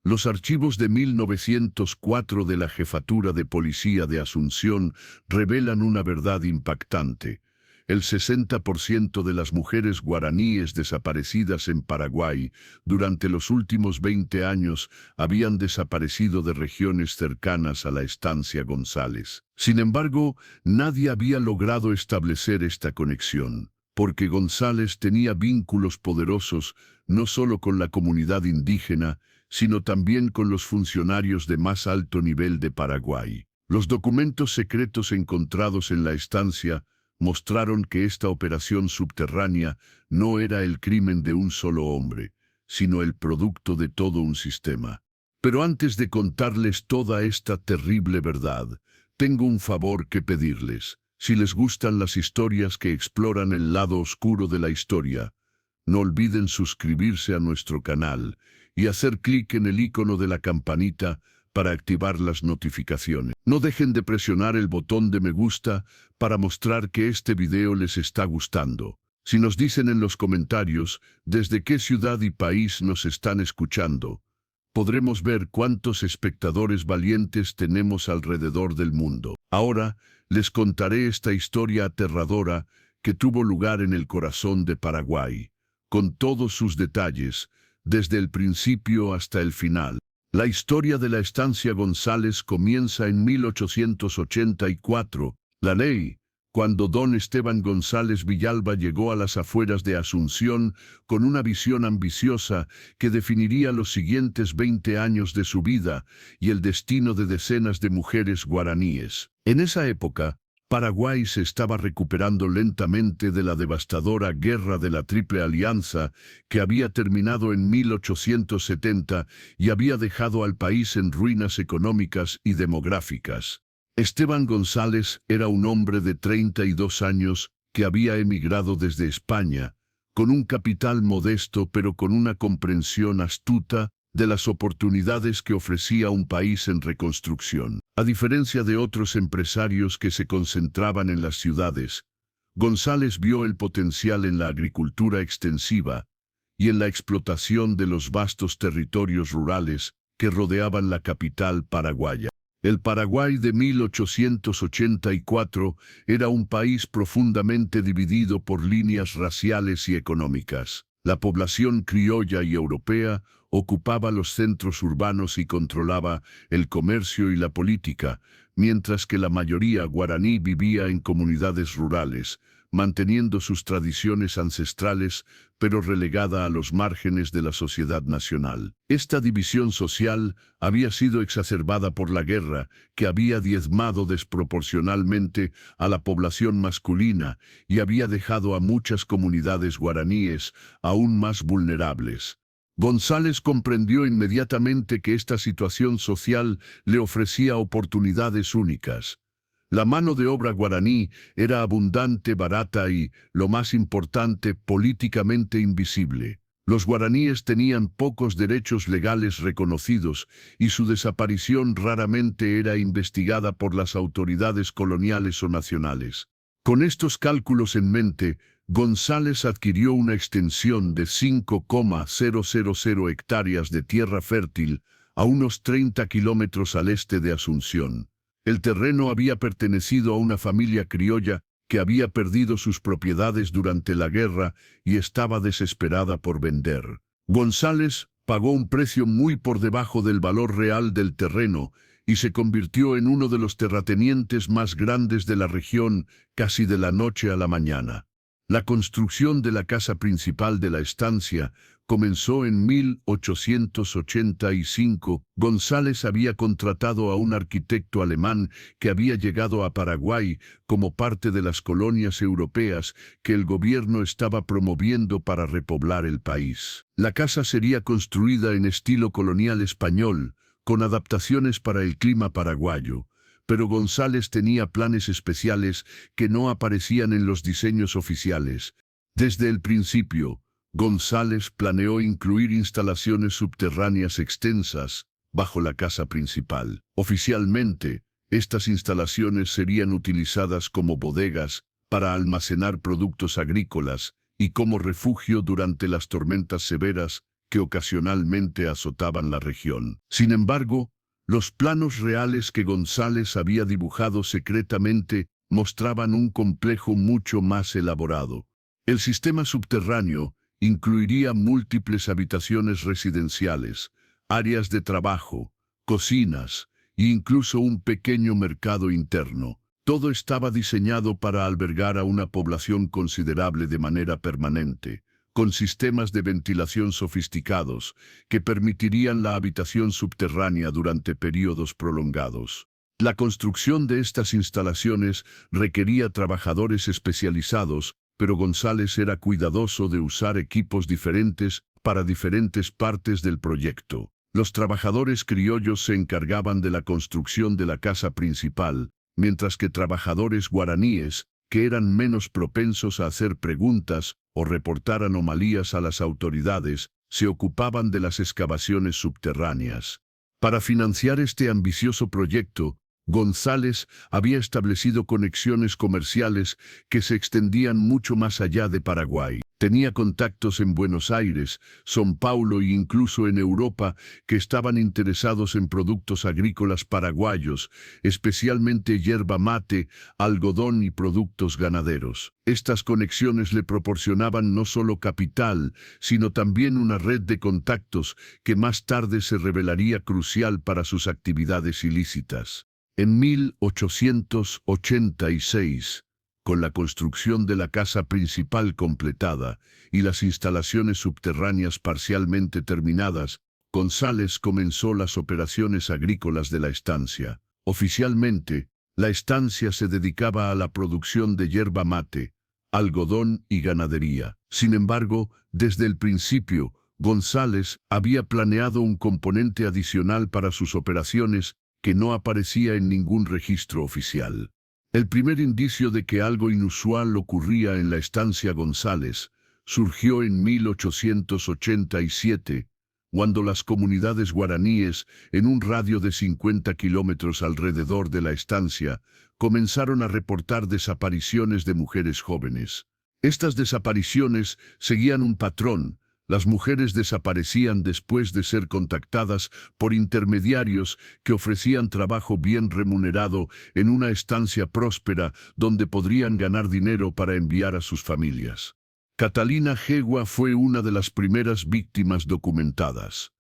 Los archivos de 1904 de la Jefatura de Policía de Asunción revelan una verdad impactante. El 60% de las mujeres guaraníes desaparecidas en Paraguay durante los últimos 20 años habían desaparecido de regiones cercanas a la estancia González. Sin embargo, nadie había logrado establecer esta conexión, porque González tenía vínculos poderosos no solo con la comunidad indígena, sino también con los funcionarios de más alto nivel de Paraguay. Los documentos secretos encontrados en la estancia mostraron que esta operación subterránea no era el crimen de un solo hombre, sino el producto de todo un sistema. Pero antes de contarles toda esta terrible verdad, tengo un favor que pedirles. Si les gustan las historias que exploran el lado oscuro de la historia, no olviden suscribirse a nuestro canal y hacer clic en el icono de la campanita para activar las notificaciones. No dejen de presionar el botón de me gusta para mostrar que este video les está gustando. Si nos dicen en los comentarios desde qué ciudad y país nos están escuchando, podremos ver cuántos espectadores valientes tenemos alrededor del mundo. Ahora les contaré esta historia aterradora que tuvo lugar en el corazón de Paraguay, con todos sus detalles, desde el principio hasta el final. La historia de la estancia González comienza en 1884. La ley, cuando don Esteban González Villalba llegó a las afueras de Asunción con una visión ambiciosa que definiría los siguientes 20 años de su vida y el destino de decenas de mujeres guaraníes. En esa época, Paraguay se estaba recuperando lentamente de la devastadora Guerra de la Triple Alianza que había terminado en 1870 y había dejado al país en ruinas económicas y demográficas. Esteban González era un hombre de 32 años que había emigrado desde España, con un capital modesto pero con una comprensión astuta de las oportunidades que ofrecía un país en reconstrucción. A diferencia de otros empresarios que se concentraban en las ciudades, González vio el potencial en la agricultura extensiva y en la explotación de los vastos territorios rurales que rodeaban la capital paraguaya. El Paraguay de 1884 era un país profundamente dividido por líneas raciales y económicas. La población criolla y europea ocupaba los centros urbanos y controlaba el comercio y la política, mientras que la mayoría guaraní vivía en comunidades rurales, manteniendo sus tradiciones ancestrales, pero relegada a los márgenes de la sociedad nacional. Esta división social había sido exacerbada por la guerra, que había diezmado desproporcionalmente a la población masculina y había dejado a muchas comunidades guaraníes aún más vulnerables. González comprendió inmediatamente que esta situación social le ofrecía oportunidades únicas. La mano de obra guaraní era abundante, barata y, lo más importante, políticamente invisible. Los guaraníes tenían pocos derechos legales reconocidos y su desaparición raramente era investigada por las autoridades coloniales o nacionales. Con estos cálculos en mente, González adquirió una extensión de 5,000 hectáreas de tierra fértil a unos 30 kilómetros al este de Asunción. El terreno había pertenecido a una familia criolla que había perdido sus propiedades durante la guerra y estaba desesperada por vender. González pagó un precio muy por debajo del valor real del terreno y se convirtió en uno de los terratenientes más grandes de la región casi de la noche a la mañana. La construcción de la casa principal de la estancia comenzó en 1885. González había contratado a un arquitecto alemán que había llegado a Paraguay como parte de las colonias europeas que el gobierno estaba promoviendo para repoblar el país. La casa sería construida en estilo colonial español, con adaptaciones para el clima paraguayo. Pero González tenía planes especiales que no aparecían en los diseños oficiales. Desde el principio, González planeó incluir instalaciones subterráneas extensas bajo la casa principal. Oficialmente, estas instalaciones serían utilizadas como bodegas para almacenar productos agrícolas y como refugio durante las tormentas severas que ocasionalmente azotaban la región. Sin embargo, los planos reales que González había dibujado secretamente mostraban un complejo mucho más elaborado. El sistema subterráneo incluiría múltiples habitaciones residenciales, áreas de trabajo, cocinas e incluso un pequeño mercado interno. Todo estaba diseñado para albergar a una población considerable de manera permanente, con sistemas de ventilación sofisticados que permitirían la habitación subterránea durante periodos prolongados. La construcción de estas instalaciones requería trabajadores especializados, pero González era cuidadoso de usar equipos diferentes para diferentes partes del proyecto. Los trabajadores criollos se encargaban de la construcción de la casa principal, mientras que trabajadores guaraníes, que eran menos propensos a hacer preguntas o reportar anomalías a las autoridades, se ocupaban de las excavaciones subterráneas. Para financiar este ambicioso proyecto, González había establecido conexiones comerciales que se extendían mucho más allá de Paraguay. Tenía contactos en Buenos Aires, São Paulo e incluso en Europa que estaban interesados en productos agrícolas paraguayos, especialmente yerba mate, algodón y productos ganaderos. Estas conexiones le proporcionaban no solo capital, sino también una red de contactos que más tarde se revelaría crucial para sus actividades ilícitas. En 1886, con la construcción de la casa principal completada y las instalaciones subterráneas parcialmente terminadas, González comenzó las operaciones agrícolas de la estancia. Oficialmente, la estancia se dedicaba a la producción de yerba mate, algodón y ganadería. Sin embargo, desde el principio, González había planeado un componente adicional para sus operaciones que no aparecía en ningún registro oficial. El primer indicio de que algo inusual ocurría en la estancia González surgió en 1887, cuando las comunidades guaraníes, en un radio de 50 kilómetros alrededor de la estancia, comenzaron a reportar desapariciones de mujeres jóvenes. Estas desapariciones seguían un patrón. Las mujeres desaparecían después de ser contactadas por intermediarios que ofrecían trabajo bien remunerado en una estancia próspera donde podrían ganar dinero para enviar a sus familias. Catalina Jegua fue una de las primeras víctimas documentadas.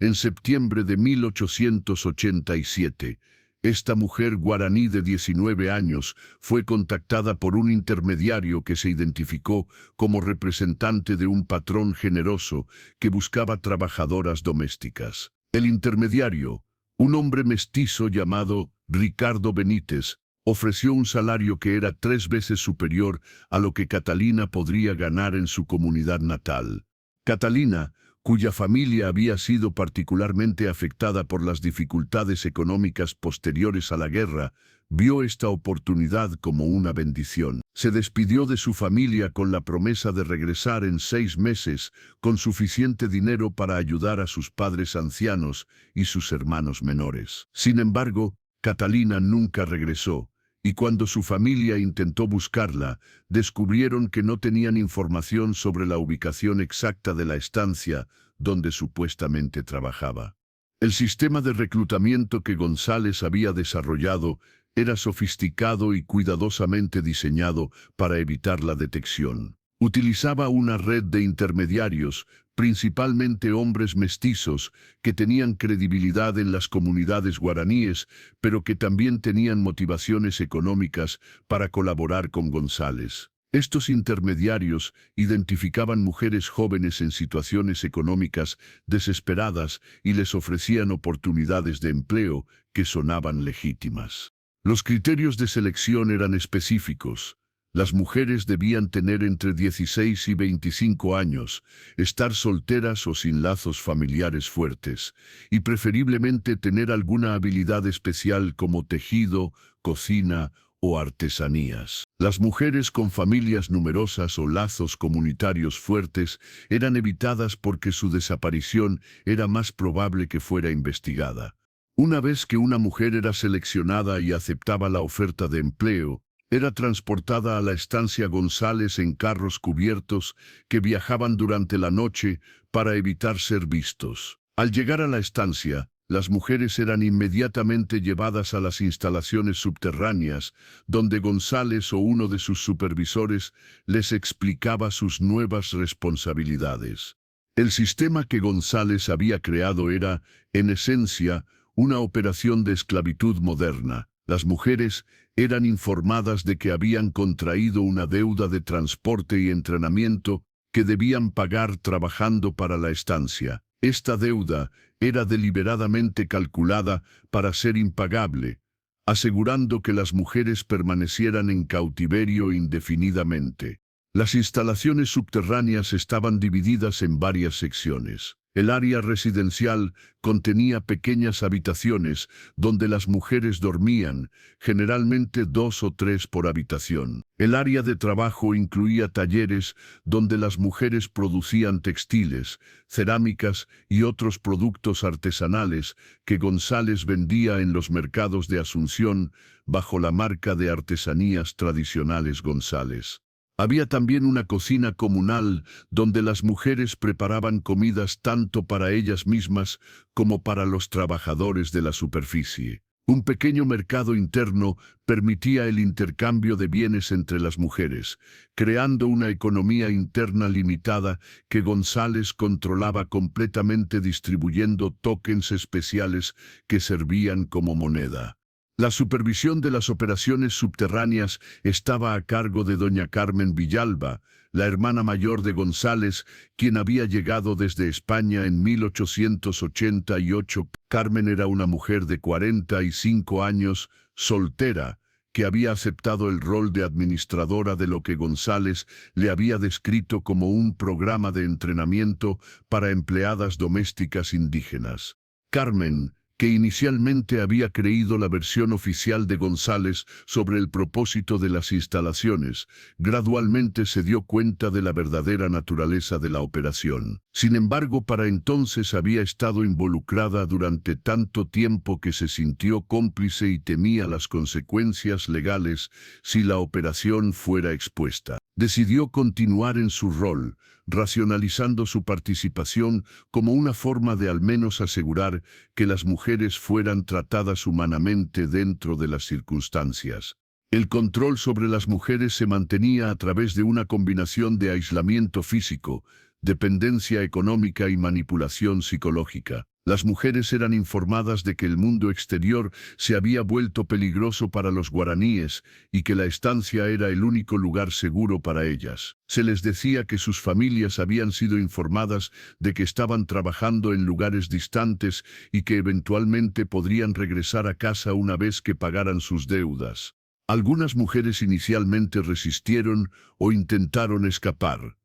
En septiembre de 1887, esta mujer guaraní de 19 años fue contactada por un intermediario que se identificó como representante de un patrón generoso que buscaba trabajadoras domésticas. El intermediario, un hombre mestizo llamado Ricardo Benítez, ofreció un salario que era 3 veces superior a lo que Catalina podría ganar en su comunidad natal. Catalina, cuya familia había sido particularmente afectada por las dificultades económicas posteriores a la guerra, vio esta oportunidad como una bendición. Se despidió de su familia con la promesa de regresar en 6 meses con suficiente dinero para ayudar a sus padres ancianos y sus hermanos menores. Sin embargo, Catalina nunca regresó, y cuando su familia intentó buscarla, descubrieron que no tenían información sobre la ubicación exacta de la estancia donde supuestamente trabajaba. El sistema de reclutamiento que González había desarrollado era sofisticado y cuidadosamente diseñado para evitar la detección. Utilizaba una red de intermediarios, principalmente hombres mestizos, que tenían credibilidad en las comunidades guaraníes, pero que también tenían motivaciones económicas para colaborar con González. Estos intermediarios identificaban mujeres jóvenes en situaciones económicas desesperadas y les ofrecían oportunidades de empleo que sonaban legítimas. Los criterios de selección eran específicos. Las mujeres debían tener entre 16 y 25 años, estar solteras o sin lazos familiares fuertes, y preferiblemente tener alguna habilidad especial como tejido, cocina o artesanías. Las mujeres con familias numerosas o lazos comunitarios fuertes eran evitadas porque su desaparición era más probable que fuera investigada. Una vez que una mujer era seleccionada y aceptaba la oferta de empleo, era transportada a la estancia González en carros cubiertos que viajaban durante la noche para evitar ser vistos. Al llegar a la estancia, las mujeres eran inmediatamente llevadas a las instalaciones subterráneas, donde González o uno de sus supervisores les explicaba sus nuevas responsabilidades. El sistema que González había creado era, en esencia, una operación de esclavitud moderna. Las mujeres eran informadas de que habían contraído una deuda de transporte y entrenamiento que debían pagar trabajando para la estancia. Esta deuda era deliberadamente calculada para ser impagable, asegurando que las mujeres permanecieran en cautiverio indefinidamente. Las instalaciones subterráneas estaban divididas en varias secciones. El área residencial contenía pequeñas habitaciones donde las mujeres dormían, generalmente 2 o 3 por habitación. El área de trabajo incluía talleres donde las mujeres producían textiles, cerámicas y otros productos artesanales que González vendía en los mercados de Asunción bajo la marca de Artesanías Tradicionales González. Había también una cocina comunal donde las mujeres preparaban comidas tanto para ellas mismas como para los trabajadores de la superficie. Un pequeño mercado interno permitía el intercambio de bienes entre las mujeres, creando una economía interna limitada que González controlaba completamente distribuyendo tokens especiales que servían como moneda. La supervisión de las operaciones subterráneas estaba a cargo de doña Carmen Villalba, la hermana mayor de González, quien había llegado desde España en 1888. Carmen era una mujer de 45 años, soltera, que había aceptado el rol de administradora de lo que González le había descrito como un programa de entrenamiento para empleadas domésticas indígenas. Carmen, que inicialmente había creído la versión oficial de González sobre el propósito de las instalaciones, gradualmente se dio cuenta de la verdadera naturaleza de la operación. Sin embargo, para entonces había estado involucrada durante tanto tiempo que se sintió cómplice y temía las consecuencias legales si la operación fuera expuesta. Decidió continuar en su rol, racionalizando su participación como una forma de al menos asegurar que las mujeres fueran tratadas humanamente dentro de las circunstancias. El control sobre las mujeres se mantenía a través de una combinación de aislamiento físico, dependencia económica y manipulación psicológica. Las mujeres eran informadas de que el mundo exterior se había vuelto peligroso para los guaraníes y que la estancia era el único lugar seguro para ellas. Se les decía que sus familias habían sido informadas de que estaban trabajando en lugares distantes y que eventualmente podrían regresar a casa una vez que pagaran sus deudas. Algunas mujeres inicialmente resistieron o intentaron escapar.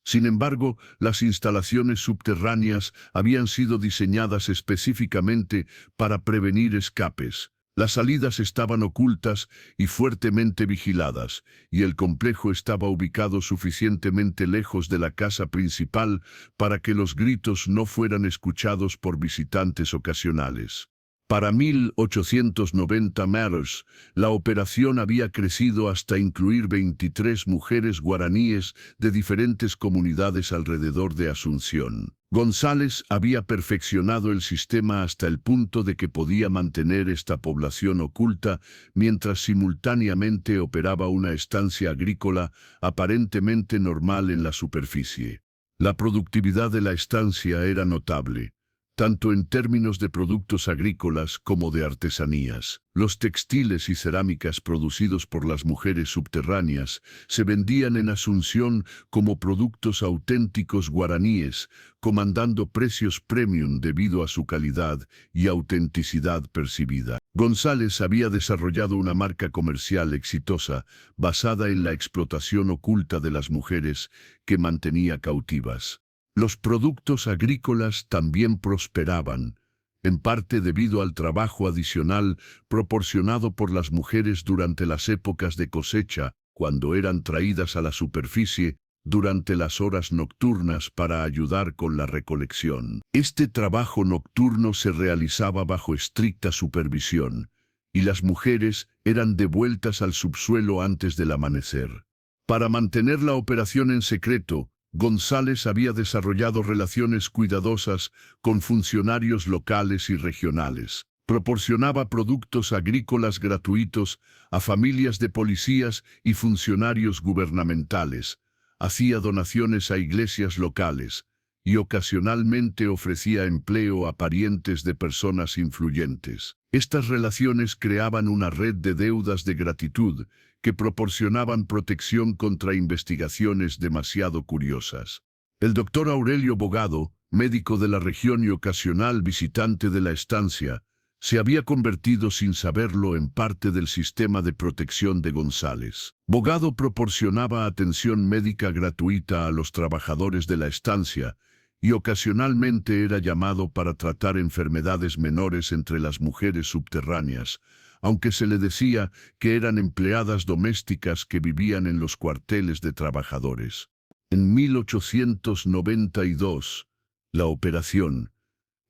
Sin embargo, las instalaciones subterráneas habían sido diseñadas específicamente para prevenir escapes. Las salidas estaban ocultas y fuertemente vigiladas, y el complejo estaba ubicado suficientemente lejos de la casa principal para que los gritos no fueran escuchados por visitantes ocasionales. Para 1890 Matters, la operación había crecido hasta incluir 23 mujeres guaraníes de diferentes comunidades alrededor de Asunción. González había perfeccionado el sistema hasta el punto de que podía mantener esta población oculta mientras simultáneamente operaba una estancia agrícola aparentemente normal en la superficie. La productividad de la estancia era notable, tanto en términos de productos agrícolas como de artesanías. Los textiles y cerámicas producidos por las mujeres subterráneas se vendían en Asunción como productos auténticos guaraníes, comandando precios premium debido a su calidad y autenticidad percibida. González había desarrollado una marca comercial exitosa basada en la explotación oculta de las mujeres que mantenía cautivas. Los productos agrícolas también prosperaban, en parte debido al trabajo adicional proporcionado por las mujeres durante las épocas de cosecha, cuando eran traídas a la superficie durante las horas nocturnas para ayudar con la recolección. Este trabajo nocturno se realizaba bajo estricta supervisión, y las mujeres eran devueltas al subsuelo antes del amanecer. Para mantener la operación en secreto, González había desarrollado relaciones cuidadosas con funcionarios locales y regionales. Proporcionaba productos agrícolas gratuitos a familias de policías y funcionarios gubernamentales. Hacía donaciones a iglesias locales y ocasionalmente ofrecía empleo a parientes de personas influyentes. Estas relaciones creaban una red de deudas de gratitud que proporcionaban protección contra investigaciones demasiado curiosas. El doctor Aurelio Bogado, médico de la región y ocasional visitante de la estancia, se había convertido sin saberlo en parte del sistema de protección de González. Bogado proporcionaba atención médica gratuita a los trabajadores de la estancia y ocasionalmente era llamado para tratar enfermedades menores entre las mujeres subterráneas, aunque se le decía que eran empleadas domésticas que vivían en los cuarteles de trabajadores. En 1892, la operación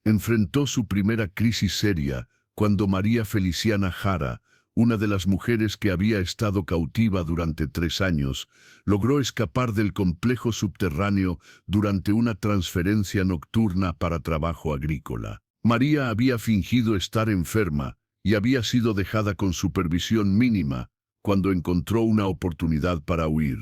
enfrentó su primera crisis seria cuando María Feliciana Jara, una de las mujeres que había estado cautiva durante 3 años, logró escapar del complejo subterráneo durante una transferencia nocturna para trabajo agrícola. María había fingido estar enferma y había sido dejada con supervisión mínima cuando encontró una oportunidad para huir.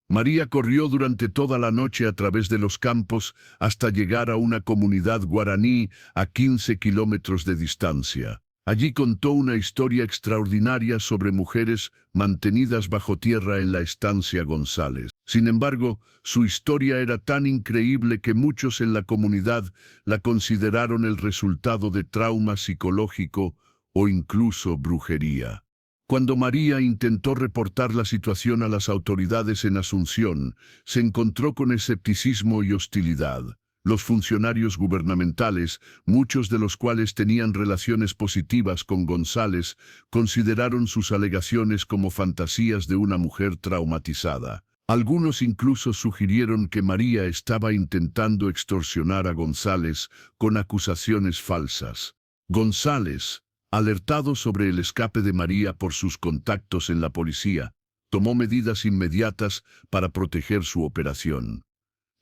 María corrió durante toda la noche a través de los campos hasta llegar a una comunidad guaraní a 15 kilómetros de distancia. Allí contó una historia extraordinaria sobre mujeres mantenidas bajo tierra en la estancia González. Sin embargo, su historia era tan increíble que muchos en la comunidad la consideraron el resultado de trauma psicológico o incluso brujería. Cuando María intentó reportar la situación a las autoridades en Asunción, se encontró con escepticismo y hostilidad. Los funcionarios gubernamentales, muchos de los cuales tenían relaciones positivas con González, consideraron sus alegaciones como fantasías de una mujer traumatizada. Algunos incluso sugirieron que María estaba intentando extorsionar a González con acusaciones falsas. González, alertado sobre el escape de María por sus contactos en la policía, tomó medidas inmediatas para proteger su operación.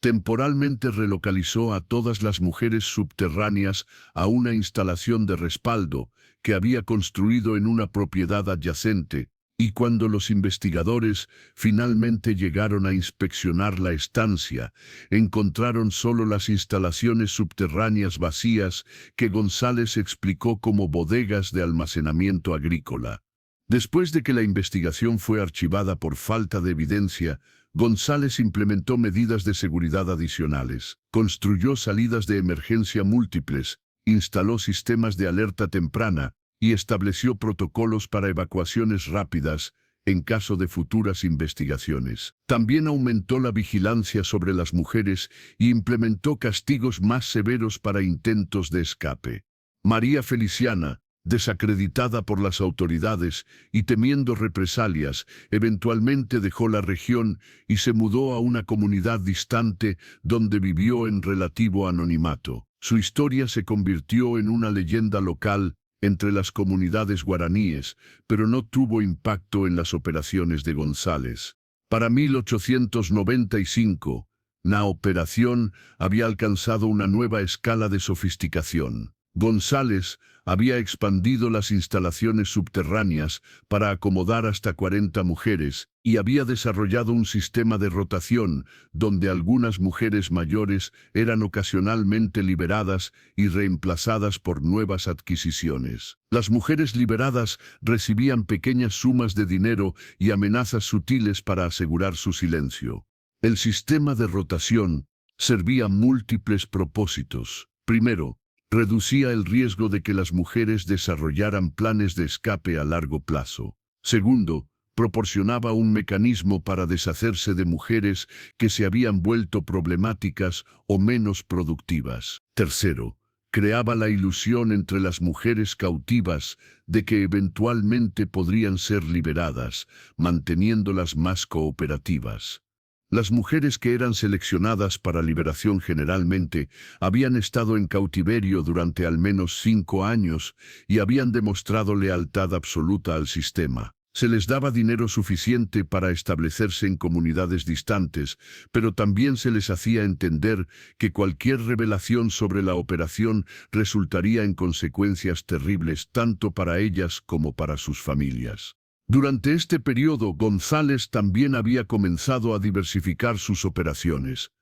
Temporalmente relocalizó a todas las mujeres subterráneas a una instalación de respaldo que había construido en una propiedad adyacente, y cuando los investigadores finalmente llegaron a inspeccionar la estancia, encontraron solo las instalaciones subterráneas vacías que González explicó como bodegas de almacenamiento agrícola. Después de que la investigación fue archivada por falta de evidencia, González implementó medidas de seguridad adicionales, construyó salidas de emergencia múltiples, instaló sistemas de alerta temprana y estableció protocolos para evacuaciones rápidas en caso de futuras investigaciones. También aumentó la vigilancia sobre las mujeres y implementó castigos más severos para intentos de escape. María Feliciana, desacreditada por las autoridades y temiendo represalias, eventualmente dejó la región y se mudó a una comunidad distante donde vivió en relativo anonimato. Su historia se convirtió en una leyenda local entre las comunidades guaraníes, pero no tuvo impacto en las operaciones de González. Para 1895, la operación había alcanzado una nueva escala de sofisticación. González había expandido las instalaciones subterráneas para acomodar hasta 40 mujeres y había desarrollado un sistema de rotación donde algunas mujeres mayores eran ocasionalmente liberadas y reemplazadas por nuevas adquisiciones. Las mujeres liberadas recibían pequeñas sumas de dinero y amenazas sutiles para asegurar su silencio. El sistema de rotación servía a múltiples propósitos. Primero, reducía el riesgo de que las mujeres desarrollaran planes de escape a largo plazo. Segundo, proporcionaba un mecanismo para deshacerse de mujeres que se habían vuelto problemáticas o menos productivas. Tercero, creaba la ilusión entre las mujeres cautivas de que eventualmente podrían ser liberadas, manteniéndolas más cooperativas. Las mujeres que eran seleccionadas para liberación generalmente habían estado en cautiverio durante al menos 5 años y habían demostrado lealtad absoluta al sistema. Se les daba dinero suficiente para establecerse en comunidades distantes, pero también se les hacía entender que cualquier revelación sobre la operación resultaría en consecuencias terribles tanto para ellas como para sus familias. Durante este periodo, González también había comenzado a diversificar sus operaciones.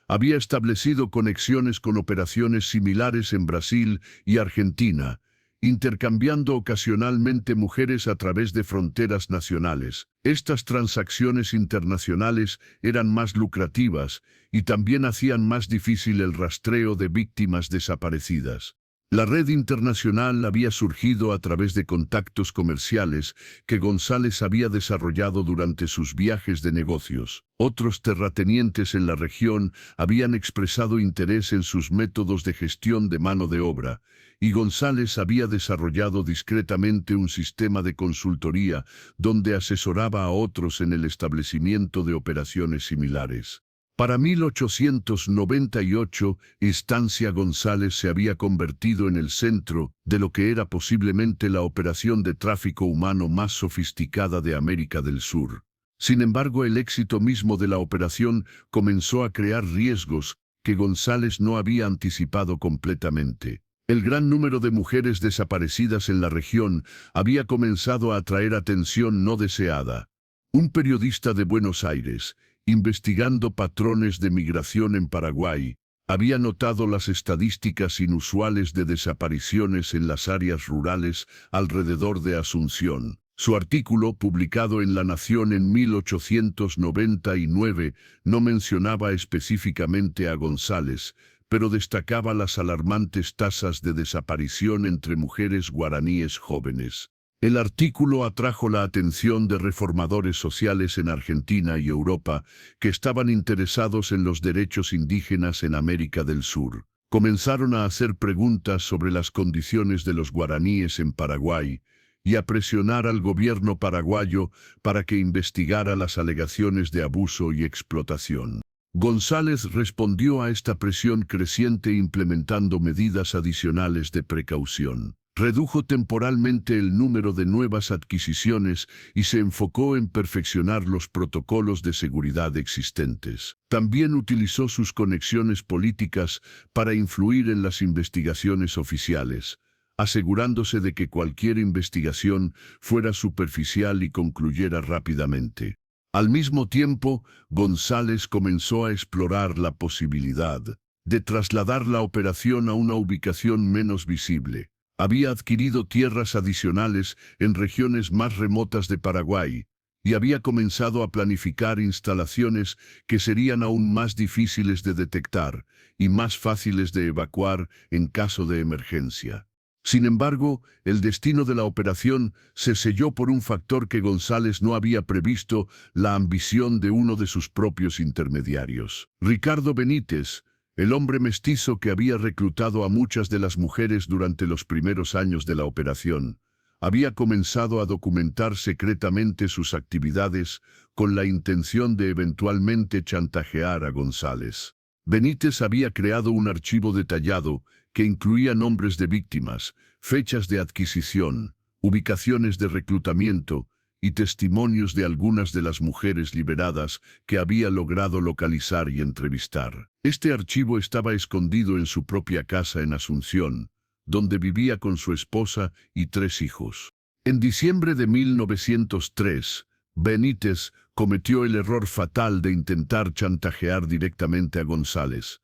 Había establecido conexiones con operaciones similares en Brasil y Argentina, intercambiando ocasionalmente mujeres a través de fronteras nacionales. Estas transacciones internacionales eran más lucrativas y también hacían más difícil el rastreo de víctimas desaparecidas. La red internacional había surgido a través de contactos comerciales que González había desarrollado durante sus viajes de negocios. Otros terratenientes en la región habían expresado interés en sus métodos de gestión de mano de obra, y González había desarrollado discretamente un sistema de consultoría donde asesoraba a otros en el establecimiento de operaciones similares. Para 1898, Estancia González se había convertido en el centro de lo que era posiblemente la operación de tráfico humano más sofisticada de América del Sur. Sin embargo, el éxito mismo de la operación comenzó a crear riesgos que González no había anticipado completamente. El gran número de mujeres desaparecidas en la región había comenzado a atraer atención no deseada. Un periodista de Buenos Aires, investigando patrones de migración en Paraguay, había notado las estadísticas inusuales de desapariciones en las áreas rurales alrededor de Asunción. Su artículo, publicado en La Nación en 1899, no mencionaba específicamente a González, pero destacaba las alarmantes tasas de desaparición entre mujeres guaraníes jóvenes. El artículo atrajo la atención de reformadores sociales en Argentina y Europa que estaban interesados en los derechos indígenas en América del Sur. Comenzaron a hacer preguntas sobre las condiciones de los guaraníes en Paraguay y a presionar al gobierno paraguayo para que investigara las alegaciones de abuso y explotación. González respondió a esta presión creciente implementando medidas adicionales de precaución. Redujo temporalmente el número de nuevas adquisiciones y se enfocó en perfeccionar los protocolos de seguridad existentes. También utilizó sus conexiones políticas para influir en las investigaciones oficiales, asegurándose de que cualquier investigación fuera superficial y concluyera rápidamente. Al mismo tiempo, González comenzó a explorar la posibilidad de trasladar la operación a una ubicación menos visible. Había adquirido tierras adicionales en regiones más remotas de Paraguay y había comenzado a planificar instalaciones que serían aún más difíciles de detectar y más fáciles de evacuar en caso de emergencia. Sin embargo, el destino de la operación se selló por un factor que González no había previsto: la ambición de uno de sus propios intermediarios. Ricardo Benítez, el hombre mestizo que había reclutado a muchas de las mujeres durante los primeros años de la operación, había comenzado a documentar secretamente sus actividades con la intención de eventualmente chantajear a González. Benítez había creado un archivo detallado que incluía nombres de víctimas, fechas de adquisición, ubicaciones de reclutamiento y testimonios de algunas de las mujeres liberadas que había logrado localizar y entrevistar. Este archivo estaba escondido en su propia casa en Asunción, donde vivía con su esposa y 3 hijos. En diciembre de 1903, Benítez cometió el error fatal de intentar chantajear directamente a González.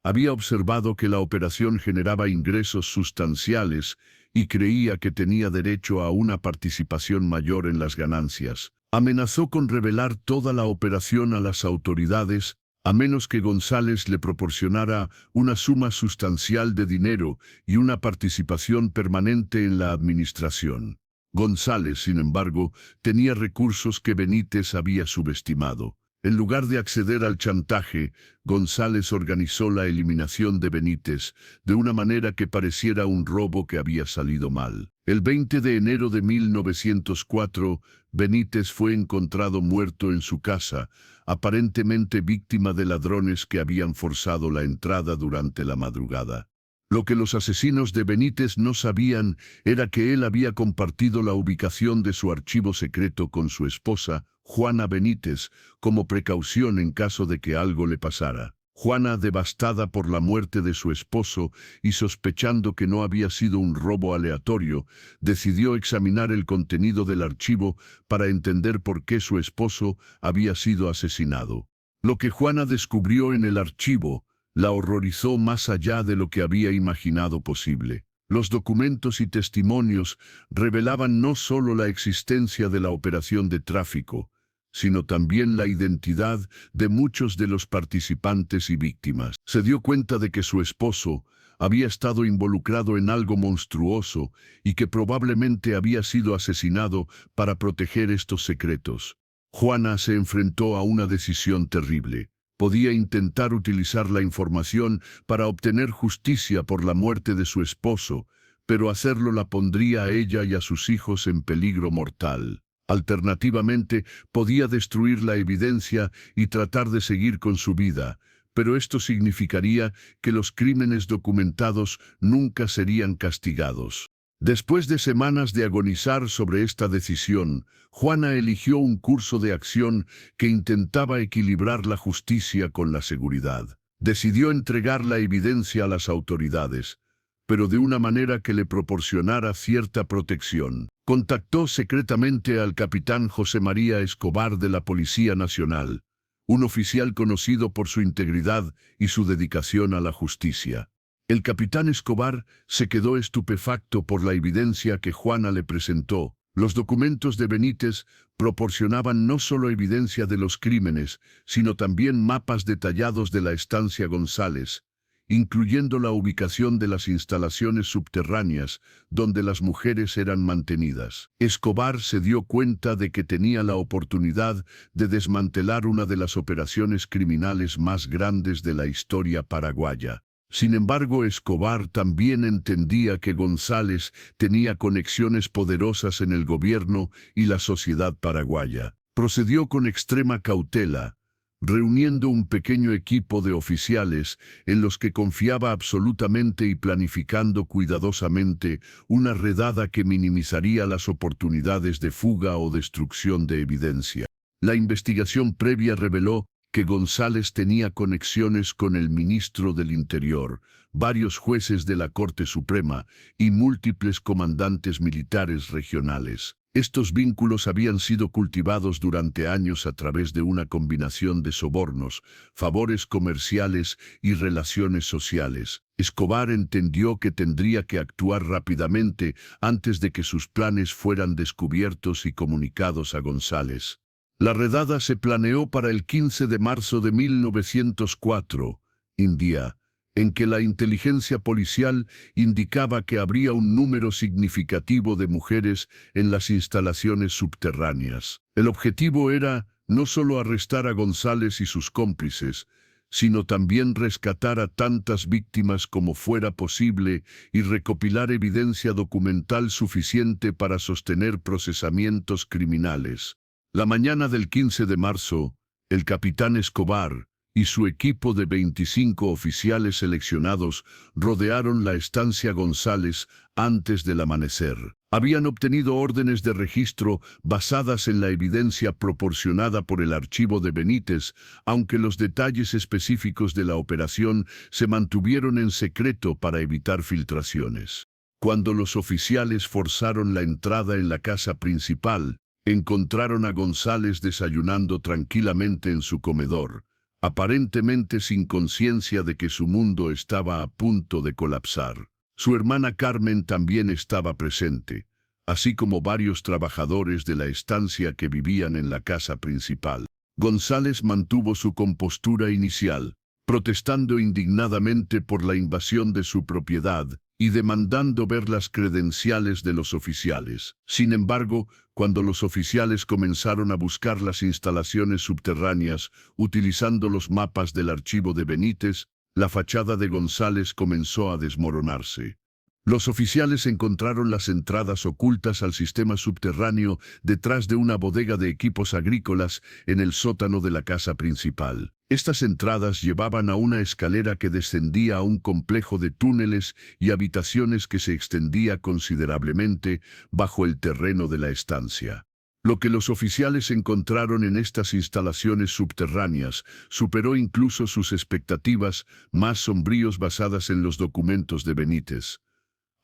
Había observado que la operación generaba ingresos sustanciales y creía que tenía derecho a una participación mayor en las ganancias. Amenazó con revelar toda la operación a las autoridades, a menos que González le proporcionara una suma sustancial de dinero y una participación permanente en la administración. González, sin embargo, tenía recursos que Benítez había subestimado. En lugar de acceder al chantaje, González organizó la eliminación de Benítez de una manera que pareciera un robo que había salido mal. El 20 de enero de 1904, Benítez fue encontrado muerto en su casa, aparentemente víctima de ladrones que habían forzado la entrada durante la madrugada. Lo que los asesinos de Benítez no sabían era que él había compartido la ubicación de su archivo secreto con su esposa, Juana Benítez, como precaución en caso de que algo le pasara. Juana, devastada por la muerte de su esposo y sospechando que no había sido un robo aleatorio, decidió examinar el contenido del archivo para entender por qué su esposo había sido asesinado. Lo que Juana descubrió en el archivo la horrorizó más allá de lo que había imaginado posible. Los documentos y testimonios revelaban no solo la existencia de la operación de tráfico, sino también la identidad de muchos de los participantes y víctimas. Se dio cuenta de que su esposo había estado involucrado en algo monstruoso y que probablemente había sido asesinado para proteger estos secretos. Juana se enfrentó a una decisión terrible. Podía intentar utilizar la información para obtener justicia por la muerte de su esposo, pero hacerlo la pondría a ella y a sus hijos en peligro mortal. Alternativamente, podía destruir la evidencia y tratar de seguir con su vida, pero esto significaría que los crímenes documentados nunca serían castigados. Después de semanas de agonizar sobre esta decisión, Juana eligió un curso de acción que intentaba equilibrar la justicia con la seguridad. Decidió entregar la evidencia a las autoridades, pero de una manera que le proporcionara cierta protección. Contactó secretamente al capitán José María Escobar de la Policía Nacional, un oficial conocido por su integridad y su dedicación a la justicia. El capitán Escobar se quedó estupefacto por la evidencia que Juana le presentó. Los documentos de Benítez proporcionaban no solo evidencia de los crímenes, sino también mapas detallados de la estancia González, incluyendo la ubicación de las instalaciones subterráneas donde las mujeres eran mantenidas. Escobar se dio cuenta de que tenía la oportunidad de desmantelar una de las operaciones criminales más grandes de la historia paraguaya. Sin embargo, Escobar también entendía que González tenía conexiones poderosas en el gobierno y la sociedad paraguaya. Procedió con extrema cautela, reuniendo un pequeño equipo de oficiales en los que confiaba absolutamente y planificando cuidadosamente una redada que minimizaría las oportunidades de fuga o destrucción de evidencia. La investigación previa reveló que González tenía conexiones con el ministro del Interior, varios jueces de la Corte Suprema y múltiples comandantes militares regionales. Estos vínculos habían sido cultivados durante años a través de una combinación de sobornos, favores comerciales y relaciones sociales. Escobar entendió que tendría que actuar rápidamente antes de que sus planes fueran descubiertos y comunicados a González. La redada se planeó para el 15 de marzo de 1904, día en que la inteligencia policial indicaba que habría un número significativo de mujeres en las instalaciones subterráneas. El objetivo era no solo arrestar a González y sus cómplices, sino también rescatar a tantas víctimas como fuera posible y recopilar evidencia documental suficiente para sostener procesamientos criminales. La mañana del 15 de marzo, el capitán Escobar y su equipo de 25 oficiales seleccionados rodearon la estancia González antes del amanecer. Habían obtenido órdenes de registro basadas en la evidencia proporcionada por el archivo de Benítez, aunque los detalles específicos de la operación se mantuvieron en secreto para evitar filtraciones. Cuando los oficiales forzaron la entrada en la casa principal, encontraron a González desayunando tranquilamente en su comedor, aparentemente sin conciencia de que su mundo estaba a punto de colapsar. Su hermana Carmen también estaba presente, así como varios trabajadores de la estancia que vivían en la casa principal. González mantuvo su compostura inicial, protestando indignadamente por la invasión de su propiedad y demandando ver las credenciales de los oficiales. Sin embargo, cuando los oficiales comenzaron a buscar las instalaciones subterráneas utilizando los mapas del archivo de Benítez, la fachada de González comenzó a desmoronarse. Los oficiales encontraron las entradas ocultas al sistema subterráneo detrás de una bodega de equipos agrícolas en el sótano de la casa principal. Estas entradas llevaban a una escalera que descendía a un complejo de túneles y habitaciones que se extendía considerablemente bajo el terreno de la estancia. Lo que los oficiales encontraron en estas instalaciones subterráneas superó incluso sus expectativas más sombríos basadas en los documentos de Benítez.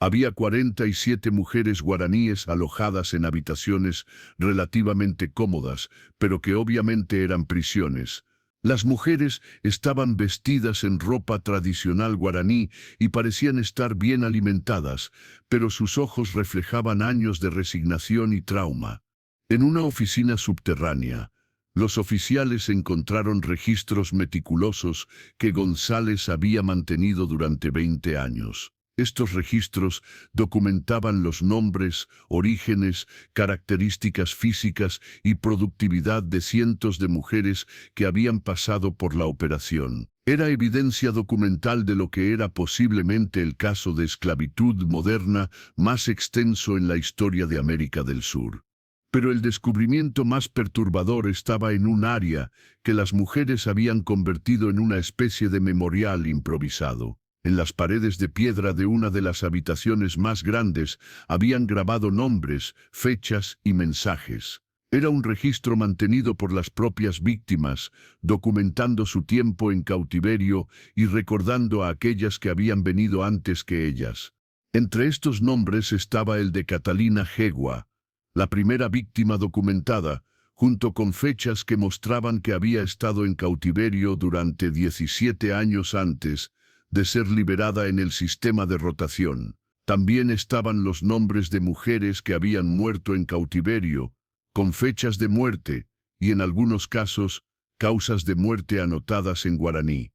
Había 47 mujeres guaraníes alojadas en habitaciones relativamente cómodas, pero que obviamente eran prisiones. Las mujeres estaban vestidas en ropa tradicional guaraní y parecían estar bien alimentadas, pero sus ojos reflejaban años de resignación y trauma. En una oficina subterránea, los oficiales encontraron registros meticulosos que González había mantenido durante 20 años. Estos registros documentaban los nombres, orígenes, características físicas y productividad de cientos de mujeres que habían pasado por la operación. Era evidencia documental de lo que era posiblemente el caso de esclavitud moderna más extenso en la historia de América del Sur. Pero el descubrimiento más perturbador estaba en un área que las mujeres habían convertido en una especie de memorial improvisado. En las paredes de piedra de una de las habitaciones más grandes habían grabado nombres, fechas y mensajes. Era un registro mantenido por las propias víctimas, documentando su tiempo en cautiverio y recordando a aquellas que habían venido antes que ellas. Entre estos nombres estaba el de Catalina Jegua, la primera víctima documentada, junto con fechas que mostraban que había estado en cautiverio durante 17 años antes de ser liberada en el sistema de rotación. También estaban los nombres de mujeres que habían muerto en cautiverio, con fechas de muerte, y en algunos casos, causas de muerte anotadas en guaraní.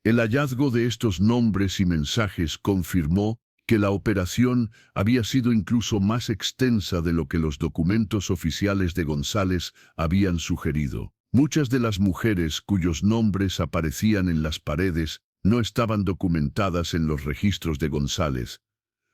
El hallazgo de estos nombres y mensajes confirmó que la operación había sido incluso más extensa de lo que los documentos oficiales de González habían sugerido. Muchas de las mujeres cuyos nombres aparecían en las paredes no estaban documentadas en los registros de González,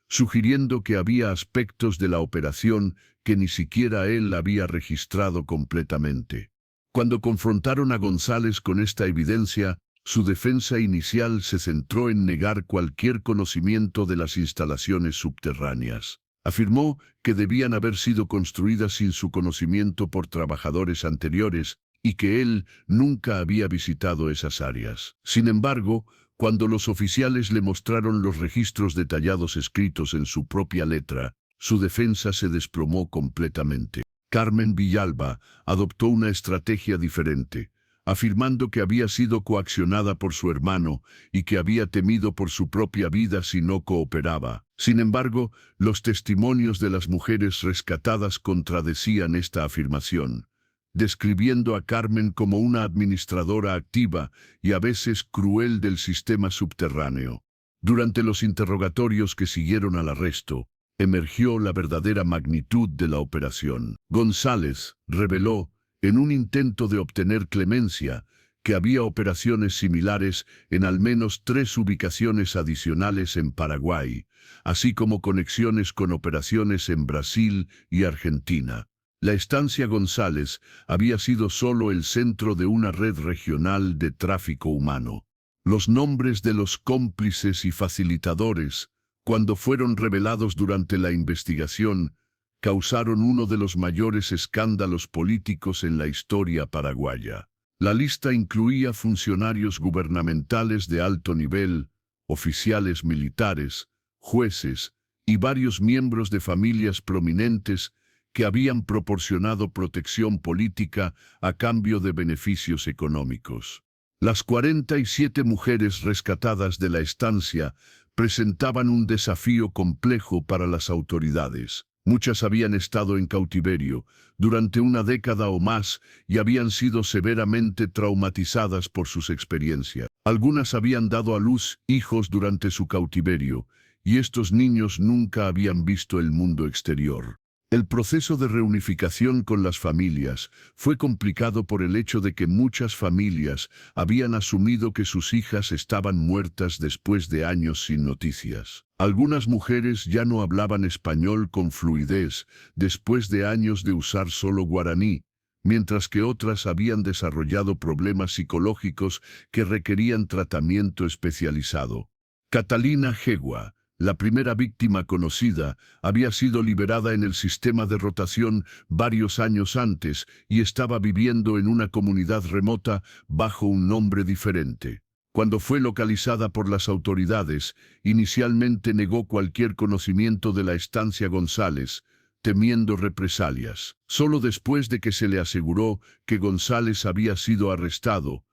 sugiriendo que había aspectos de la operación que ni siquiera él había registrado completamente. Cuando confrontaron a González con esta evidencia, su defensa inicial se centró en negar cualquier conocimiento de las instalaciones subterráneas. Afirmó que debían haber sido construidas sin su conocimiento por trabajadores anteriores y que él nunca había visitado esas áreas. Sin embargo, cuando los oficiales le mostraron los registros detallados escritos en su propia letra, su defensa se desplomó completamente. Carmen Villalba adoptó una estrategia diferente, afirmando que había sido coaccionada por su hermano y que había temido por su propia vida si no cooperaba. Sin embargo, los testimonios de las mujeres rescatadas contradecían esta afirmación, describiendo a Carmen como una administradora activa y a veces cruel del sistema subterráneo. Durante los interrogatorios que siguieron al arresto, emergió la verdadera magnitud de la operación. González reveló, en un intento de obtener clemencia, que había operaciones similares en al menos 3 ubicaciones adicionales en Paraguay, así como conexiones con operaciones en Brasil y Argentina. La estancia González había sido solo el centro de una red regional de tráfico humano. Los nombres de los cómplices y facilitadores, cuando fueron revelados durante la investigación, causaron uno de los mayores escándalos políticos en la historia paraguaya. La lista incluía funcionarios gubernamentales de alto nivel, oficiales militares, jueces y varios miembros de familias prominentes que habían proporcionado protección política a cambio de beneficios económicos. Las 47 mujeres rescatadas de la estancia presentaban un desafío complejo para las autoridades. Muchas habían estado en cautiverio durante una década o más y habían sido severamente traumatizadas por sus experiencias. Algunas habían dado a luz hijos durante su cautiverio, y estos niños nunca habían visto el mundo exterior. El proceso de reunificación con las familias fue complicado por el hecho de que muchas familias habían asumido que sus hijas estaban muertas después de años sin noticias. Algunas mujeres ya no hablaban español con fluidez después de años de usar solo guaraní, mientras que otras habían desarrollado problemas psicológicos que requerían tratamiento especializado. Catalina Jegua, la primera víctima conocida, había sido liberada en el sistema de rotación varios años antes y estaba viviendo en una comunidad remota bajo un nombre diferente. Cuando fue localizada por las autoridades, inicialmente negó cualquier conocimiento de la estancia González, temiendo represalias. Solo después de que se le aseguró que González había sido arrestado,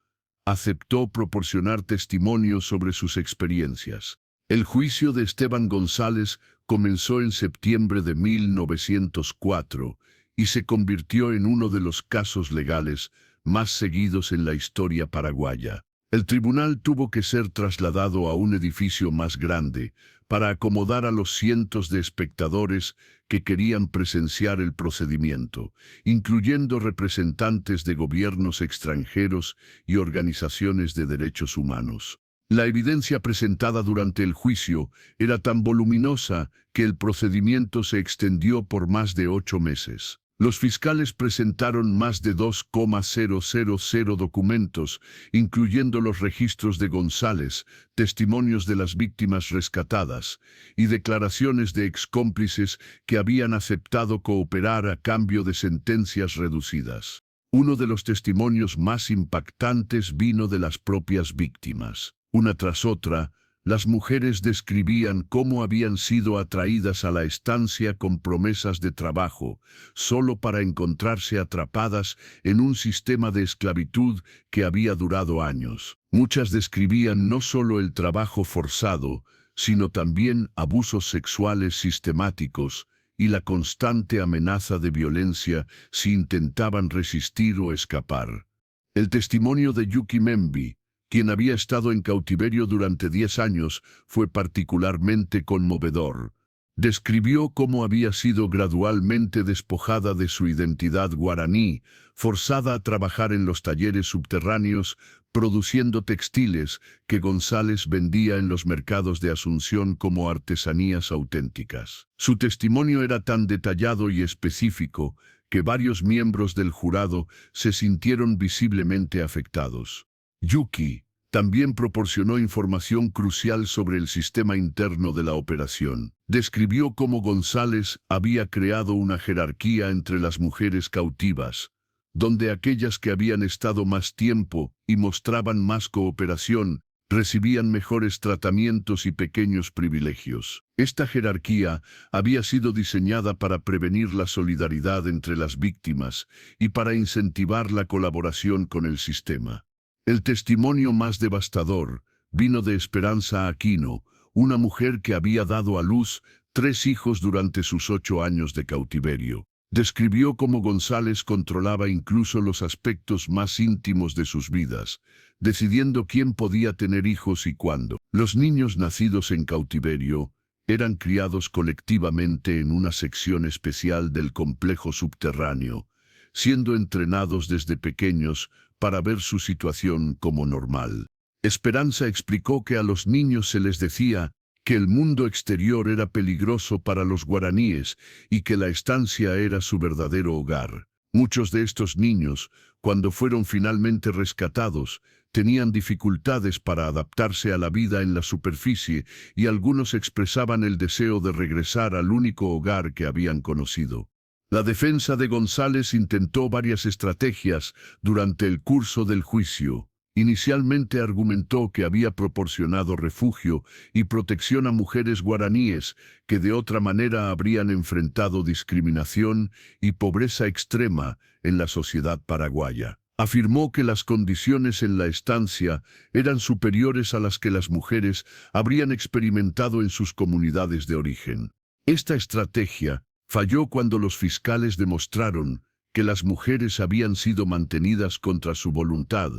aceptó proporcionar testimonio sobre sus experiencias. El juicio de Esteban González comenzó en septiembre de 1904 y se convirtió en uno de los casos legales más seguidos en la historia paraguaya. El tribunal tuvo que ser trasladado a un edificio más grande para acomodar a los cientos de espectadores que querían presenciar el procedimiento, incluyendo representantes de gobiernos extranjeros y organizaciones de derechos humanos. La evidencia presentada durante el juicio era tan voluminosa que el procedimiento se extendió por más de 8 meses. Los fiscales presentaron más de 2,000 documentos, incluyendo los registros de González, testimonios de las víctimas rescatadas y declaraciones de excómplices que habían aceptado cooperar a cambio de sentencias reducidas. Uno de los testimonios más impactantes vino de las propias víctimas. Una tras otra, las mujeres describían cómo habían sido atraídas a la estancia con promesas de trabajo, solo para encontrarse atrapadas en un sistema de esclavitud que había durado años. Muchas describían no solo el trabajo forzado, sino también abusos sexuales sistemáticos y la constante amenaza de violencia si intentaban resistir o escapar. El testimonio de Yuki Membi, quien había estado en cautiverio durante 10 años, fue particularmente conmovedor. Describió cómo había sido gradualmente despojada de su identidad guaraní, forzada a trabajar en los talleres subterráneos, produciendo textiles que González vendía en los mercados de Asunción como artesanías auténticas. Su testimonio era tan detallado y específico que varios miembros del jurado se sintieron visiblemente afectados. Yuki también proporcionó información crucial sobre el sistema interno de la operación. Describió cómo González había creado una jerarquía entre las mujeres cautivas, donde aquellas que habían estado más tiempo y mostraban más cooperación recibían mejores tratamientos y pequeños privilegios. Esta jerarquía había sido diseñada para prevenir la solidaridad entre las víctimas y para incentivar la colaboración con el sistema. El testimonio más devastador vino de Esperanza Aquino, una mujer que había dado a luz 3 hijos durante sus 8 años de cautiverio. Describió cómo González controlaba incluso los aspectos más íntimos de sus vidas, decidiendo quién podía tener hijos y cuándo. Los niños nacidos en cautiverio eran criados colectivamente en una sección especial del complejo subterráneo, siendo entrenados desde pequeños para ver su situación como normal. Esperanza explicó que a los niños se les decía que el mundo exterior era peligroso para los guaraníes y que la estancia era su verdadero hogar. Muchos de estos niños, cuando fueron finalmente rescatados, tenían dificultades para adaptarse a la vida en la superficie y algunos expresaban el deseo de regresar al único hogar que habían conocido. La defensa de González intentó varias estrategias durante el curso del juicio. Inicialmente argumentó que había proporcionado refugio y protección a mujeres guaraníes que de otra manera habrían enfrentado discriminación y pobreza extrema en la sociedad paraguaya. Afirmó que las condiciones en la estancia eran superiores a las que las mujeres habrían experimentado en sus comunidades de origen. Esta estrategia falló cuando los fiscales demostraron que las mujeres habían sido mantenidas contra su voluntad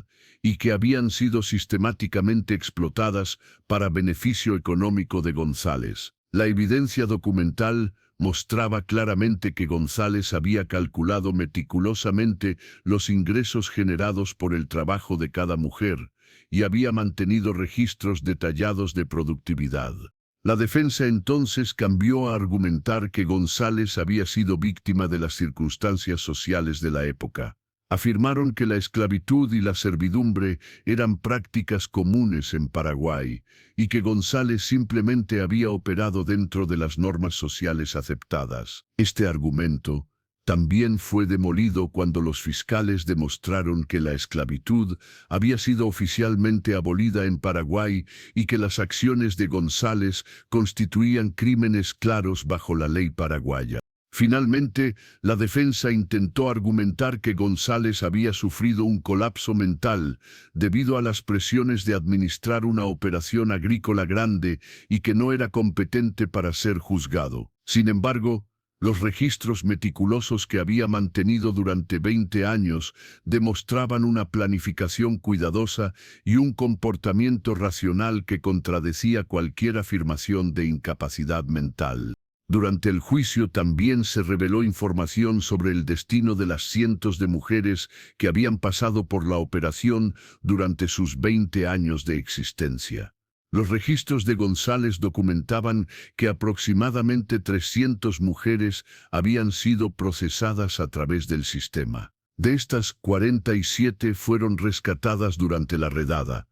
y que habían sido sistemáticamente explotadas para beneficio económico de González. La evidencia documental mostraba claramente que González había calculado meticulosamente los ingresos generados por el trabajo de cada mujer y había mantenido registros detallados de productividad. La defensa entonces cambió a argumentar que González había sido víctima de las circunstancias sociales de la época. Afirmaron que la esclavitud y la servidumbre eran prácticas comunes en Paraguay y que González simplemente había operado dentro de las normas sociales aceptadas. Este argumento también fue demolido cuando los fiscales demostraron que la esclavitud había sido oficialmente abolida en Paraguay y que las acciones de González constituían crímenes claros bajo la ley paraguaya. Finalmente, la defensa intentó argumentar que González había sufrido un colapso mental debido a las presiones de administrar una operación agrícola grande y que no era competente para ser juzgado. Sin embargo, los registros meticulosos que había mantenido durante 20 años demostraban una planificación cuidadosa y un comportamiento racional que contradecía cualquier afirmación de incapacidad mental. Durante el juicio también se reveló información sobre el destino de las cientos de mujeres que habían pasado por la operación durante sus 20 años de existencia. Los registros de González documentaban que aproximadamente 300 mujeres habían sido procesadas a través del sistema. De estas, 47 fueron rescatadas durante la redada.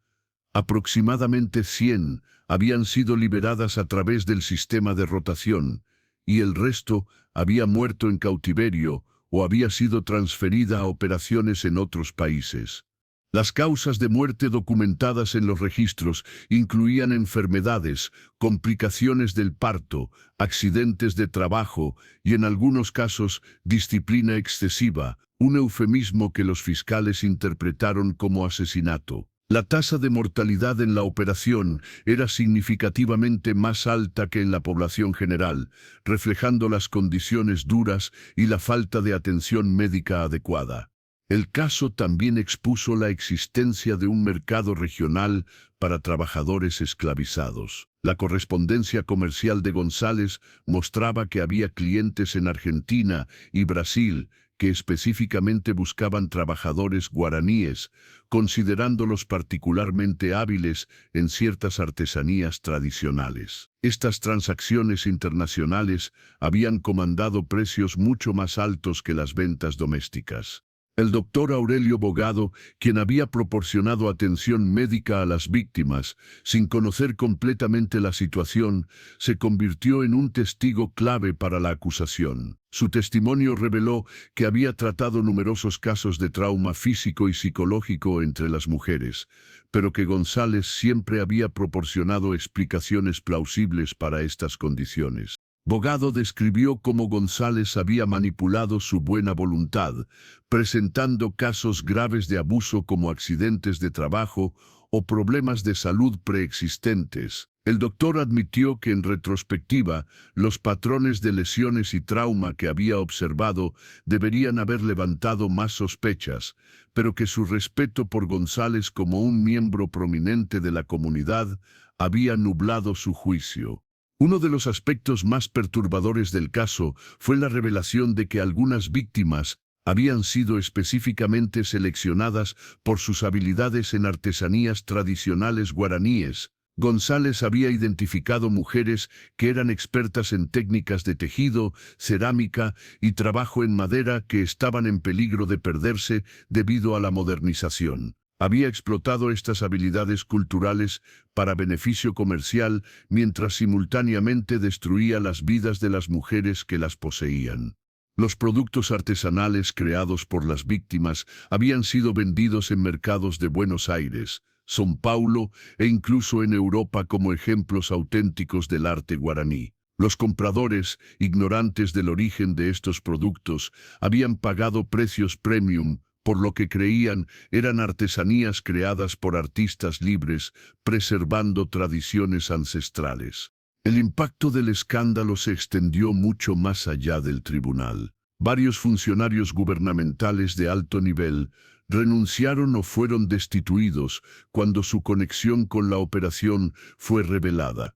Aproximadamente 100 habían sido liberadas a través del sistema de rotación, y el resto había muerto en cautiverio o había sido transferida a operaciones en otros países. Las causas de muerte documentadas en los registros incluían enfermedades, complicaciones del parto, accidentes de trabajo y en algunos casos disciplina excesiva, un eufemismo que los fiscales interpretaron como asesinato. La tasa de mortalidad en la operación era significativamente más alta que en la población general, reflejando las condiciones duras y la falta de atención médica adecuada. El caso también expuso la existencia de un mercado regional para trabajadores esclavizados. La correspondencia comercial de González mostraba que había clientes en Argentina y Brasil que específicamente buscaban trabajadores guaraníes, considerándolos particularmente hábiles en ciertas artesanías tradicionales. Estas transacciones internacionales habían comandado precios mucho más altos que las ventas domésticas. El doctor Aurelio Bogado, quien había proporcionado atención médica a las víctimas, sin conocer completamente la situación, se convirtió en un testigo clave para la acusación. Su testimonio reveló que había tratado numerosos casos de trauma físico y psicológico entre las mujeres, pero que González siempre había proporcionado explicaciones plausibles para estas condiciones. Bogado describió cómo González había manipulado su buena voluntad, presentando casos graves de abuso como accidentes de trabajo o problemas de salud preexistentes. El doctor admitió que en retrospectiva, los patrones de lesiones y trauma que había observado deberían haber levantado más sospechas, pero que su respeto por González como un miembro prominente de la comunidad había nublado su juicio. Uno de los aspectos más perturbadores del caso fue la revelación de que algunas víctimas habían sido específicamente seleccionadas por sus habilidades en artesanías tradicionales guaraníes. González había identificado mujeres que eran expertas en técnicas de tejido, cerámica y trabajo en madera que estaban en peligro de perderse debido a la modernización. Había explotado estas habilidades culturales para beneficio comercial mientras simultáneamente destruía las vidas de las mujeres que las poseían. Los productos artesanales creados por las víctimas habían sido vendidos en mercados de Buenos Aires, São Paulo e incluso en Europa como ejemplos auténticos del arte guaraní. Los compradores, ignorantes del origen de estos productos, habían pagado precios premium por lo que creían eran artesanías creadas por artistas libres, preservando tradiciones ancestrales. El impacto del escándalo se extendió mucho más allá del tribunal. Varios funcionarios gubernamentales de alto nivel renunciaron o fueron destituidos cuando su conexión con la operación fue revelada.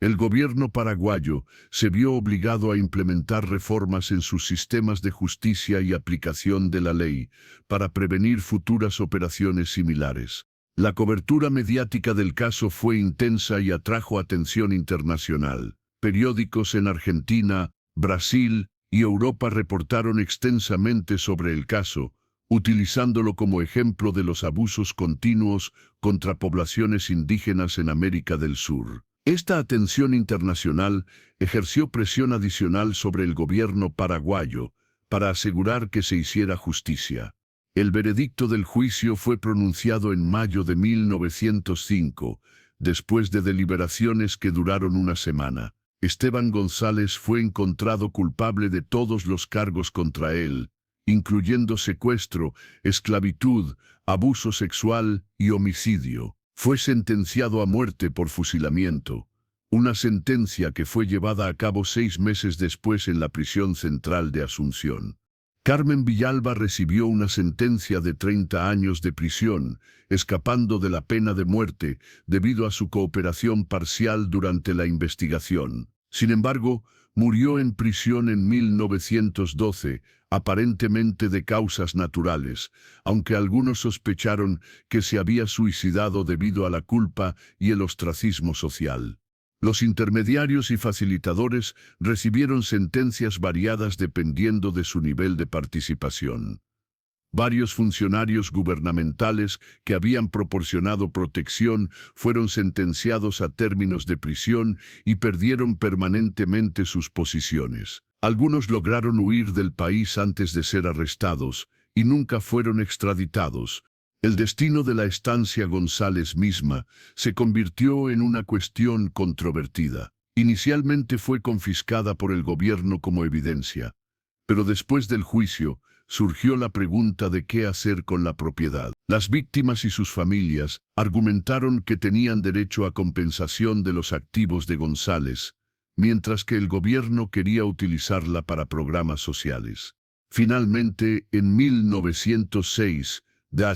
El gobierno paraguayo se vio obligado a implementar reformas en sus sistemas de justicia y aplicación de la ley para prevenir futuras operaciones similares. La cobertura mediática del caso fue intensa y atrajo atención internacional. Periódicos en Argentina, Brasil y Europa reportaron extensamente sobre el caso, utilizándolo como ejemplo de los abusos continuos contra poblaciones indígenas en América del Sur. Esta atención internacional ejerció presión adicional sobre el gobierno paraguayo para asegurar que se hiciera justicia. El veredicto del juicio fue pronunciado en mayo de 1905, después de deliberaciones que duraron una semana. Esteban González fue encontrado culpable de todos los cargos contra él, incluyendo secuestro, esclavitud, abuso sexual y homicidio. Fue sentenciado a muerte por fusilamiento, una sentencia que fue llevada a cabo 6 meses después en la prisión central de Asunción. Carmen Villalba recibió una sentencia de 30 años de prisión, escapando de la pena de muerte debido a su cooperación parcial durante la investigación. Sin embargo, murió en prisión en 1912, aparentemente de causas naturales, aunque algunos sospecharon que se había suicidado debido a la culpa y el ostracismo social. Los intermediarios y facilitadores recibieron sentencias variadas dependiendo de su nivel de participación. Varios funcionarios gubernamentales que habían proporcionado protección fueron sentenciados a términos de prisión y perdieron permanentemente sus posiciones. Algunos lograron huir del país antes de ser arrestados y nunca fueron extraditados. El destino de la estancia González misma se convirtió en una cuestión controvertida. Inicialmente fue confiscada por el gobierno como evidencia, pero después del juicio surgió la pregunta de qué hacer con la propiedad. Las víctimas y sus familias argumentaron que tenían derecho a compensación de los activos de González, mientras que el gobierno quería utilizarla para programas sociales. Finalmente, en 1906, la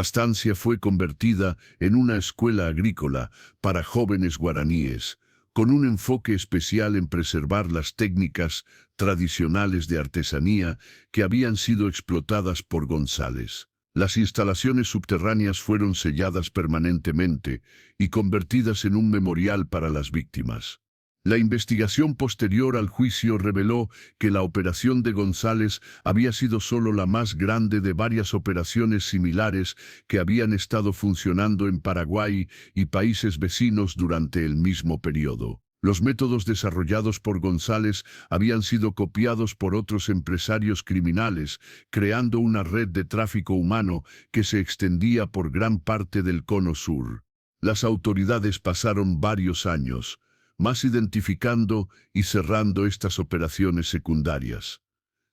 estancia fue convertida en una escuela agrícola para jóvenes guaraníes, con un enfoque especial en preservar las técnicas tradicionales de artesanía que habían sido explotadas por González. Las instalaciones subterráneas fueron selladas permanentemente y convertidas en un memorial para las víctimas. La investigación posterior al juicio reveló que la operación de González había sido solo la más grande de varias operaciones similares que habían estado funcionando en Paraguay y países vecinos durante el mismo periodo. Los métodos desarrollados por González habían sido copiados por otros empresarios criminales, creando una red de tráfico humano que se extendía por gran parte del Cono Sur. Las autoridades pasaron varios años más identificando y cerrando estas operaciones secundarias.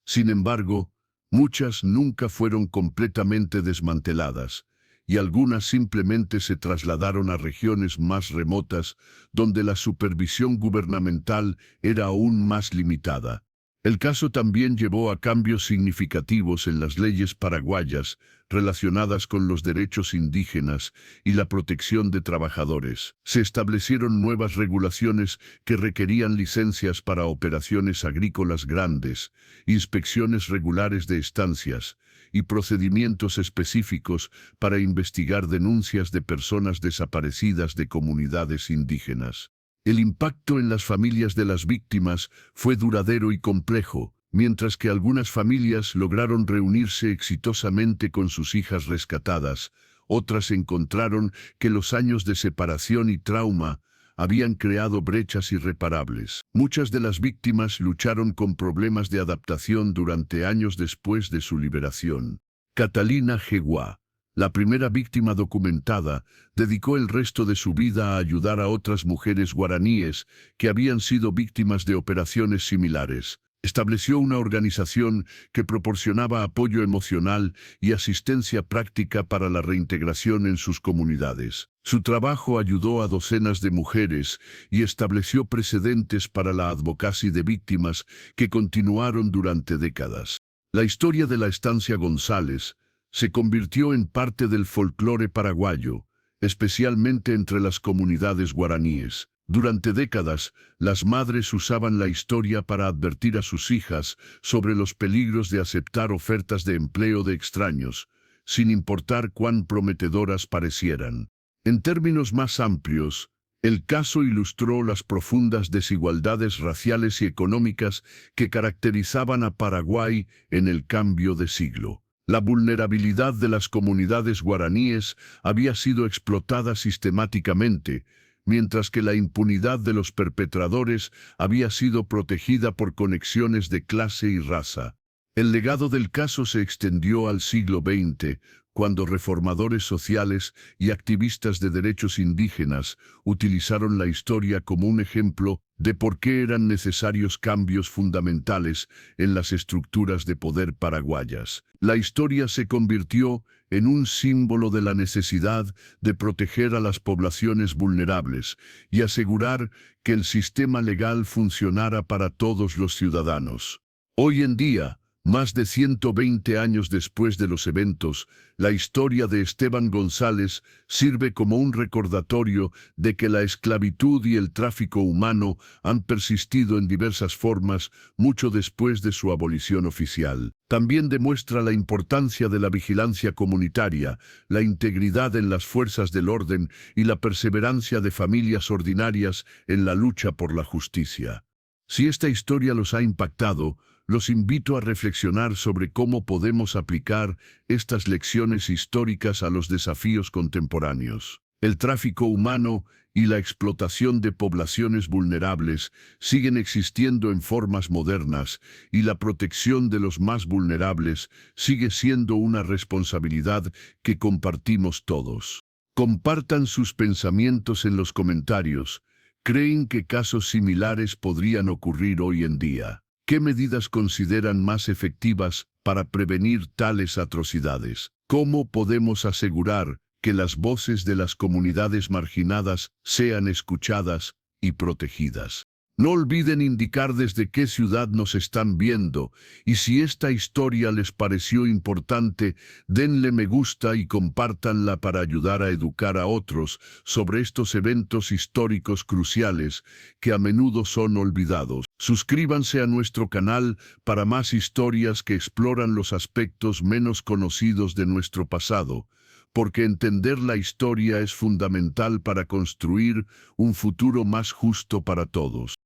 Sin embargo, muchas nunca fueron completamente desmanteladas, y algunas simplemente se trasladaron a regiones más remotas donde la supervisión gubernamental era aún más limitada. El caso también llevó a cambios significativos en las leyes paraguayas relacionadas con los derechos indígenas y la protección de trabajadores. Se establecieron nuevas regulaciones que requerían licencias para operaciones agrícolas grandes, inspecciones regulares de estancias y procedimientos específicos para investigar denuncias de personas desaparecidas de comunidades indígenas. El impacto en las familias de las víctimas fue duradero y complejo, mientras que algunas familias lograron reunirse exitosamente con sus hijas rescatadas, otras encontraron que los años de separación y trauma habían creado brechas irreparables. Muchas de las víctimas lucharon con problemas de adaptación durante años después de su liberación. Catalina Jeguá, la primera víctima documentada, dedicó el resto de su vida a ayudar a otras mujeres guaraníes que habían sido víctimas de operaciones similares. Estableció una organización que proporcionaba apoyo emocional y asistencia práctica para la reintegración en sus comunidades. Su trabajo ayudó a docenas de mujeres y estableció precedentes para la advocacia de víctimas que continuaron durante décadas. La historia de la estancia González se convirtió en parte del folclore paraguayo, especialmente entre las comunidades guaraníes. Durante décadas, las madres usaban la historia para advertir a sus hijas sobre los peligros de aceptar ofertas de empleo de extraños, sin importar cuán prometedoras parecieran. En términos más amplios, el caso ilustró las profundas desigualdades raciales y económicas que caracterizaban a Paraguay en el cambio de siglo. La vulnerabilidad de las comunidades guaraníes había sido explotada sistemáticamente, mientras que la impunidad de los perpetradores había sido protegida por conexiones de clase y raza. El legado del caso se extendió al siglo XX, cuando reformadores sociales y activistas de derechos indígenas utilizaron la historia como un ejemplo de por qué eran necesarios cambios fundamentales en las estructuras de poder paraguayas. La historia se convirtió en un símbolo de la necesidad de proteger a las poblaciones vulnerables y asegurar que el sistema legal funcionara para todos los ciudadanos. Hoy en día, más de 120 años después de los eventos, la historia de Esteban González sirve como un recordatorio de que la esclavitud y el tráfico humano han persistido en diversas formas mucho después de su abolición oficial. También demuestra la importancia de la vigilancia comunitaria, la integridad en las fuerzas del orden y la perseverancia de familias ordinarias en la lucha por la justicia. Si esta historia los ha impactado, los invito a reflexionar sobre cómo podemos aplicar estas lecciones históricas a los desafíos contemporáneos. El tráfico humano y la explotación de poblaciones vulnerables siguen existiendo en formas modernas y la protección de los más vulnerables sigue siendo una responsabilidad que compartimos todos. Compartan sus pensamientos en los comentarios. ¿Creen que casos similares podrían ocurrir hoy en día? ¿Qué medidas consideran más efectivas para prevenir tales atrocidades? ¿Cómo podemos asegurar que las voces de las comunidades marginadas sean escuchadas y protegidas? No olviden indicar desde qué ciudad nos están viendo, y si esta historia les pareció importante, denle me gusta y compártanla para ayudar a educar a otros sobre estos eventos históricos cruciales que a menudo son olvidados. Suscríbanse a nuestro canal para más historias que exploran los aspectos menos conocidos de nuestro pasado, porque entender la historia es fundamental para construir un futuro más justo para todos.